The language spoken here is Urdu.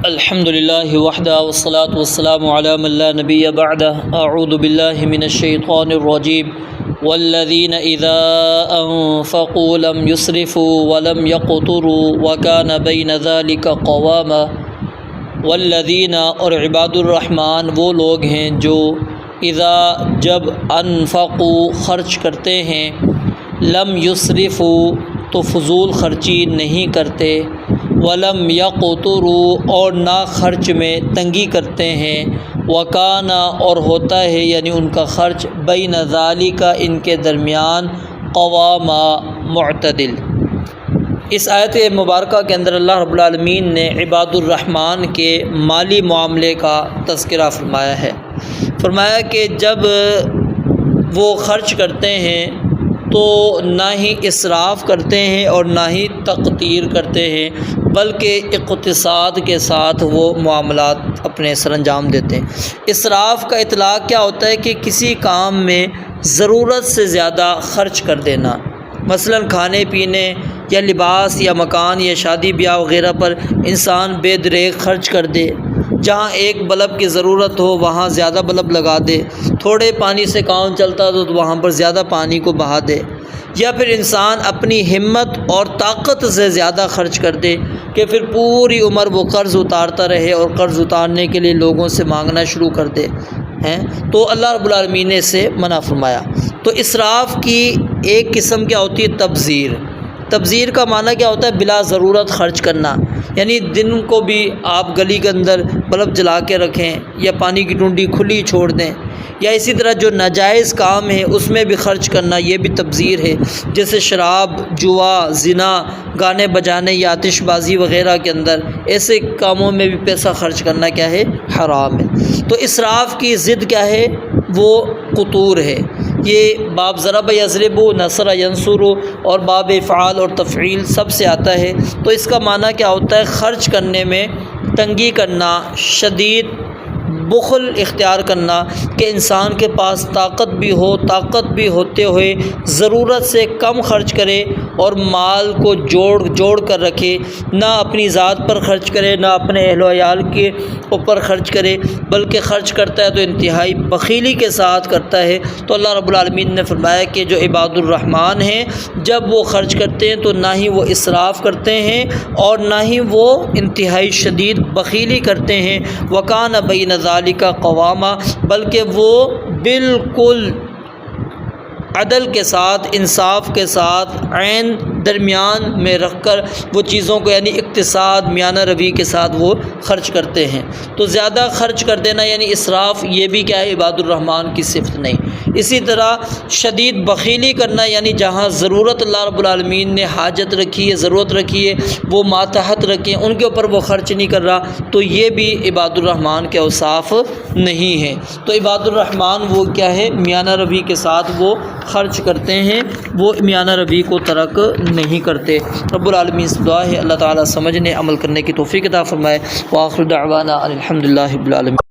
الحمد للہ وحدہ والصلاة والسلام علی من لا نبی بعدہ اعوذ باللہ من الشیطان الرجیم والذین اذا انفقوا لم يسرفوا ولم يقتروا وكان بین ذلک قواما۔ والذین اور عباد الرحمن وہ لوگ ہیں جو اذا جب انفقوا خرچ کرتے ہیں، لم يسرفوا تو فضول خرچی نہیں کرتے، ولم یقتروا اور نہ خرچ میں تنگی کرتے ہیں، وکان اور ہوتا ہے یعنی ان کا خرچ بین ذالک ان کے درمیان قواما معتدل۔ اس آیت مبارکہ کے اندر اللہ رب العالمین نے عباد الرحمن کے مالی معاملے کا تذکرہ فرمایا ہے۔ فرمایا کہ جب وہ خرچ کرتے ہیں تو نہ ہی اسراف کرتے ہیں اور نہ ہی تقتیر کرتے ہیں، بلکہ اقتصاد کے ساتھ وہ معاملات اپنے سر انجام دیتے ہیں۔ اسراف کا اطلاق کیا ہوتا ہے کہ کسی کام میں ضرورت سے زیادہ خرچ کر دینا، مثلا کھانے پینے یا لباس یا مکان یا شادی بیاہ وغیرہ پر انسان بے دریغ خرچ کر دے، جہاں ایک بلب کی ضرورت ہو وہاں زیادہ بلب لگا دے، تھوڑے پانی سے کام چلتا تو وہاں پر زیادہ پانی کو بہا دے، یا پھر انسان اپنی ہمت اور طاقت سے زیادہ خرچ کر دے کہ پھر پوری عمر وہ قرض اتارتا رہے اور قرض اتارنے کے لیے لوگوں سے مانگنا شروع کر دے تو اللہ رب العالمین نے اسے منع فرمایا۔ تو اسراف کی ایک قسم کیا ہوتی ہے؟ تبذیر۔ تبذیر کا معنی کیا ہوتا ہے؟ بلا ضرورت خرچ کرنا، یعنی دن کو بھی آپ گلی کے اندر بلب جلا کے رکھیں یا پانی کی ٹونٹی کھلی چھوڑ دیں، یا اسی طرح جو ناجائز کام ہے اس میں بھی خرچ کرنا، یہ بھی تبذیر ہے، جیسے شراب، جوا، زنا، گانے بجانے یا آتش بازی وغیرہ کے اندر ایسے کاموں میں بھی پیسہ خرچ کرنا کیا ہے؟ حرام ہے۔ تو اسراف کی ضد کیا ہے؟ وہ قطور ہے۔ یہ باب ضرب یضرب، نصر ینصر اور باب افعال اور تفعیل سب سے آتا ہے۔ تو اس کا معنی کیا ہوتا ہے؟ خرچ کرنے میں تنگی کرنا، شدید بخل اختیار کرنا، کہ انسان کے پاس طاقت بھی ہو، طاقت بھی ہوتے ہوئے ضرورت سے کم خرچ کرے اور مال کو جوڑ کر رکھے، نہ اپنی ذات پر خرچ کرے نہ اپنے اہل و عیال کے اوپر خرچ کرے، بلکہ خرچ کرتا ہے تو انتہائی بخیلی کے ساتھ کرتا ہے۔ تو اللہ رب العالمین نے فرمایا کہ جو عباد الرحمن ہیں جب وہ خرچ کرتے ہیں تو نہ ہی وہ اسراف کرتے ہیں اور نہ ہی وہ انتہائی شدید بخیلی کرتے ہیں، وکان بین ذالک قواما، بلکہ وہ بالکل عدل کے ساتھ، انصاف کے ساتھ، عین درمیان میں رکھ کر وہ چیزوں کو یعنی اقتصاد، میانہ روی کے ساتھ وہ خرچ کرتے ہیں۔ تو زیادہ خرچ کر دینا یعنی اسراف، یہ بھی کیا ہے؟ عباد الرحمن کی صفت نہیں۔ اسی طرح شدید بخیلی کرنا، یعنی جہاں ضرورت اللہ رب العالمین نے حاجت رکھی ہے، ضرورت رکھی ہے، وہ ماتحت رکھیں، ان کے اوپر وہ خرچ نہیں کر رہا، تو یہ بھی عباد الرحمن کے اوصاف نہیں ہے۔ تو عباد الرحمن وہ کیا ہے؟ میانہ روی کے ساتھ وہ خرچ کرتے ہیں، وہ میانہ روی کو ترک نہیں کرتے۔ رب العالمین سے دعا ہے اللہ تعالیٰ سمجھنے عمل کرنے کی توفیق عطا فرمائے۔ وآخر دعوانا الحمدللہ رب العالمین۔